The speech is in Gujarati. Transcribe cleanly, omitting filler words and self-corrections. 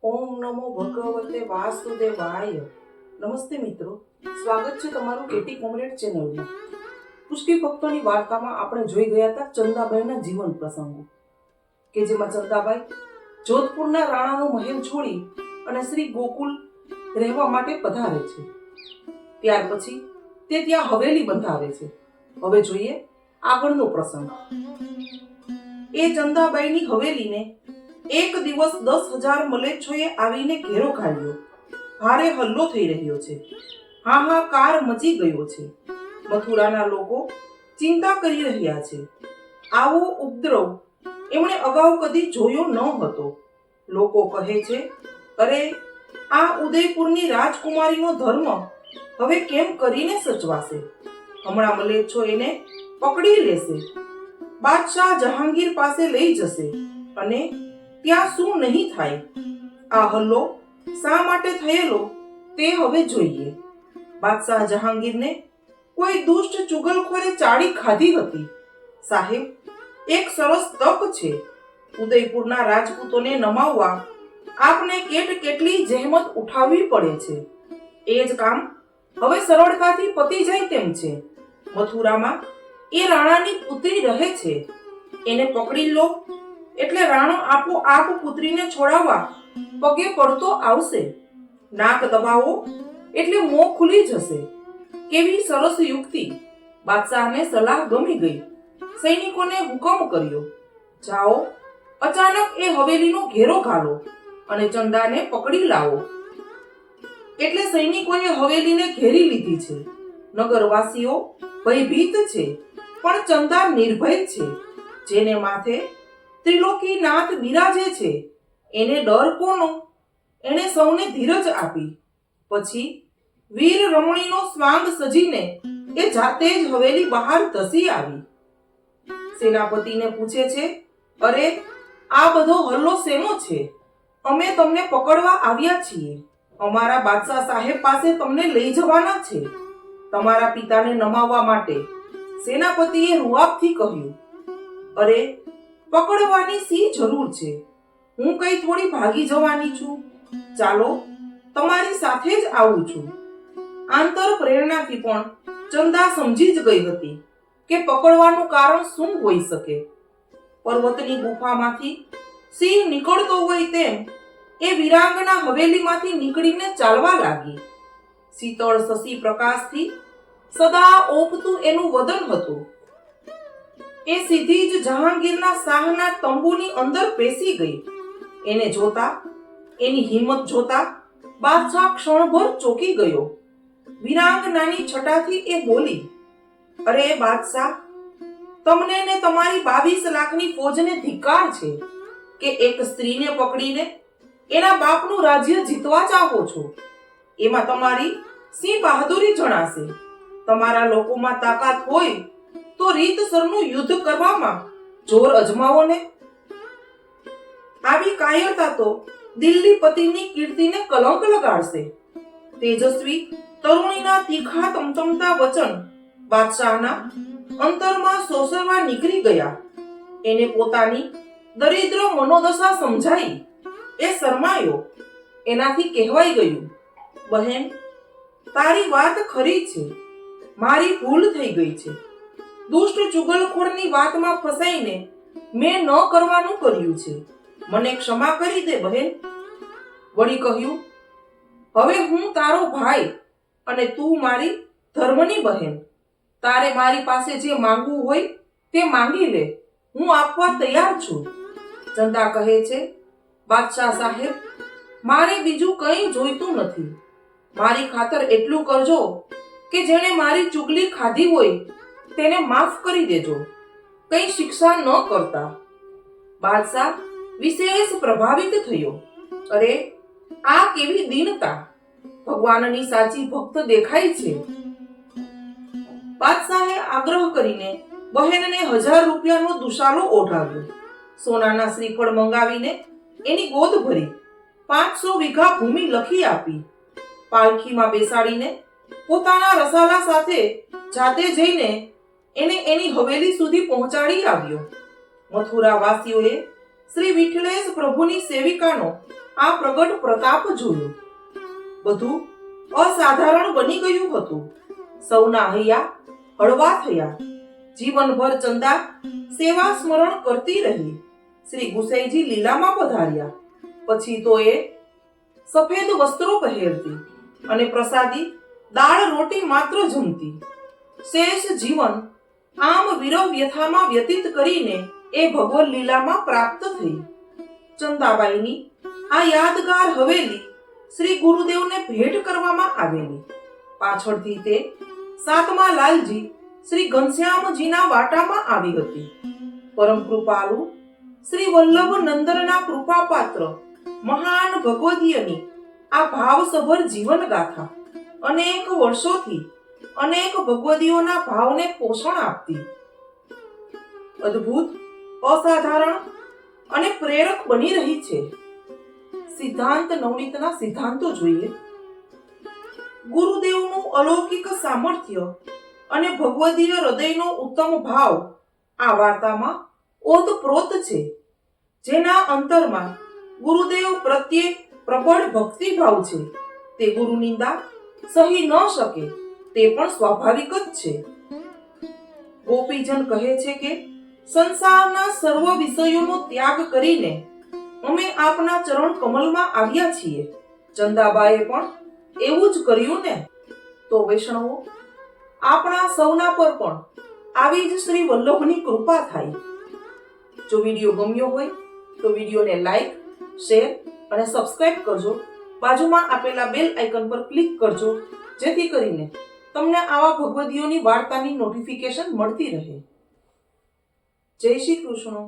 ઓમ નમો ભગવતે વાસુદેવાય. નમસ્તે મિત્રો, સ્વાગત છે તમારું કેટી કોમરેડ ચેનલમાં. પુષ્ટિ ભક્તોની વાર્તામાં આપણે જોઈ ગયા હતા ચંદાબાઈના જીવન પ્રસંગો, કે જેમાં ચંદાબાઈ જોધપુરના રાણાનો મહેલ છોડી અને શ્રી ગોકુલ રહેવા માટે પધારે છે. ત્યાર પછી તે ત્યાં હવેલી બંધાવે છે. હવે જોઈએ આગળનો પ્રસંગ. એ ચંદાબાઈની હવેલીને એક દિવસ 10,000 મલેચ્છોએ આવીને ઘેરો ઘાલ્યો. ભારે હલ્લો થઈ રહ્યો છે. હાહાકાર મચી ગયો છે. મથુરાના લોકો ચિંતા કરી રહ્યા છે. આવો ઉપદ્રવ એમણે અગાઉ કદી જોયો ન હતો. લોકો કહે છે, અરે આ ઉદયપુરની રાજકુમારીનો ધર્મ હવે કેમ કરીને સચવાશે? હમણાં મલેચ્છો એને પકડી લેશે, બાદશાહ જહાંગીર પાસે લઈ જશે અને ત્યાં શું નહીં થાય. આ હલ્લો શા માટે થયેલો તે હવે જોઈએ. બાદશાહ જહાંગીરને કોઈ દુષ્ટ ચુગલખોરે ચાડી ખાધી હતી. સાહેબ, એક સરસ તક છે. ઉદયપુરના રાજપૂતોને નમાવવા આપને કેટલી જહેમત ઉઠાવવી પડે છે. એ જ કામ હવે સરળતાથી પતી જાય તેમ છે. મથુરામાં એ રાણાની પુત્રી રહે છે. એને પકડી લો એટલે રાણો આપોઆપ પુત્રીને છોડાવવા પગે પડતો આવશે. નાક દબાવો એટલે મોં ખુલી જશે. કેવી સરસ યુક્તિ! બાદશાહને સલાહ ગમી ગઈ. સૈનિકોને હુકમ કર્યો, જાઓ અચાનક એ હવેલીનો ઘેરો ઘાલો અને ચંદાને પકડી લાવો. એટલે સૈનિકોએ હવેલીને ઘેરી લીધી છે. નગરવાસીઓ ભયભીત છે, પણ ચંદા નિર્ભય છે. જેને માથે ત્રિલોકીનાથ બિરાજે છે એને ડર કોનો? એને સૌને ધીરજ આપી. પછી વીર રમણીનો સ્વાંગ સજીને એ જાતે જ હવેલી બહાર ધસી આવી. સેનાપતિને પૂછે છે, અરે આ બધો હલ્લો શેનો છે? અમે તમને પકડવા આવ્યા છીએ. અમારા બાદશાહ સાહેબ પાસે તમને લઈ જવાના છે, તમારા પિતાને નમાવવા માટે. સેનાપતિએ રૂઆબથી કહ્યું, અરે પકડવાની શી જરૂર છે? હું કઈ થોડી ભાગી જવાની છું. ચાલો તમારી સાથે જ આવું છું. આંતર પ્રેરણાથી પણ ચંદા સમજી જ ગઈ હતી કે પકડવાનું કારણ શું હોઈ શકે. પર્વતની ગુફામાંથી સિંહ નીકળતો હોય તેમ એ વિરાંગના હવેલીમાંથી નીકળીને ચાલવા લાગી. શીતળ શશી પ્રકાશથી સદા ઓપતું એનું વદન હતું. એ સીધી જ જહાંગીરના શાહના તંબુની અંદર પેસી ગઈ. એને જોતા, એની હિંમત જોતા બાદશાહ ક્ષણભર ચોંકી ગયો. વિરાંગનાની છટાથી એ બોલી, અરે બાદશાહ, તમને ને તમારી 22 લાખની ફૌજને ધિક્કાર છે કે એક સ્ત્રીને પકડીને એના બાપનું રાજ્ય જીતવા ચાહો છો. એમાં તમારી સી બહાદુરી જણાશે? તમારા લોકોમાં તાકાત હોય તો રીતસરનું યુદ્ધ કરવામાં જોર અજમાવો ને. આવી કાયરતા તો દિલ્હી પતિની કીર્તિને કલંક લગાડશે. તેજસ્વી તરુણીના તીખા તમતમતા વચન બાદશાહના અંતરમાં સોસરવા નીકળી ગયા. એને પોતાની દરિદ્ર મનોદશા સમજાઈ. એ શરમાયો. એનાથી કહેવાઈ ગયું, બહેન, તારી વાત ખરી છે. મારી ભૂલ થઈ ગઈ છે. દુષ્ટ ચુગલખોરની વાતમાં ફસાઈને મેં ન કરવાનું કર્યું છે. મને ક્ષમા કરી દે બહેન. વળી કહ્યું, હવે હું તારો ભાઈ અને તું મારી ધર્મની બહેન. તારે મારી પાસે જે માંગવું હોય તે માંગી લે. હું આપવા તૈયાર છું. ચંદા કહે છે, બાદશાહ સાહેબ, મારે બીજું કંઈ જોઈતું નથી. મારી ખાતર એટલું કરજો કે જેણે મારી ચુગલી ખાધી હોય તેને માફ કરી દેજો, કઈ શિક્ષા ન કરતા. બાદશાહ વિશેષ પ્રભાવિત થયો. અરે આ કેવી દીનતા! ભગવાનની સાચી ભક્ત દેખાય છે. બાદશાહે આગ્રહ કરીને બહેનને 1000 રૂપિયાનો દુશાલો ઓઢાવ્યો. સોનાના શ્રીફળ મંગાવીને એની ગોદ ભરી 500 વીઘા ભૂમિ લખી આપી. પાલખીમાં બેસાડીને પોતાના રસાલા સાથે જાતે જઈને એને એની હવેલી સુધી પહોંચાડી આવ્યો. મથુરા વાસીઓએ શ્રી વિઠ્ઠલેશ પ્રભુની સેવિકાનો આ પ્રગટ પ્રતાપ જોયો. બધું અસાધારણ બની ગયું હતું. સૌના હૈયા હળવા થયા. જીવનભર ચંદા સેવા સ્મરણ કરતી રહી. શ્રી ગુસાઈજી લીલામાં પધાર્યા પછી તો એ સફેદ વસ્ત્રો પહેરતી અને પ્રસાદી દાળ રોટી માત્ર જમતી. શેષ જીવન આમ વિરહ વ્યથામાં વ્યતીત કરીને એ ભગવદ લીલામાં પ્રાપ્ત થઈ. ચંદાબાઈની આ યાદગાર હવેલી શ્રી ગુરુદેવને ભેટ કરવામાં આવેલી. પાછળથી તે સાતમા લાલજી શ્રી ઘનશ્યામજીના વાટામાં આવી હતી. પરમ કૃપાળુ શ્રી વલ્લભ નંદનના કૃપાપાત્ર મહાન ભગવદીયની આ ભાવસભર જીવન ગાથા અનેક વર્ષોથી અનેક ભગવદીઓના ભાવને પોષણ આપતી. અદ્ભુત, અસાધારણ અને પ્રેરક બની રહી છે. સિદ્ધાંત નવનીતના સિદ્ધાંતો જોઈએ. ગુરુદેવનું અલૌકિક સામર્થ્ય અને ભગવદીય હૃદયનો ઉત્તમ ભાવ આ વાર્તામાં ઓતપ્રોત છે. જેના અંતરમાં ગુરુદેવ પ્રત્યે પ્રબળ ભક્તિભાવ છે તે ગુરુ નિંદા સહી ન શકે તે પણ સ્વાભાવિક જ છે. ગોપીજન કહે છે કે સંસારના સર્વ વિષયોનો ત્યાગ કરીને અમે આપના ચરણ કમલમાં આવ્યા છીએ. ચંદાબાએ પણ એવું જ કર્યું ને. તો વૈષ્ણવો, આપણા સૌના પર પણ આવી જ શ્રી વલ્લભની કૃપા થાય. જો વિડીયો ગમ્યો હોય તો વિડીયોને લાઈક, શેર અને સબસ્ક્રાઇબ કરજો. બાજુમાં આપેલા બેલ આઇકન પર ક્લિક કરજો જેથી કરીને તમને આવા ભગવદીઓની વાર્તાની નોટિફિકેશન મળતી રહે. જય શ્રી કૃષ્ણ.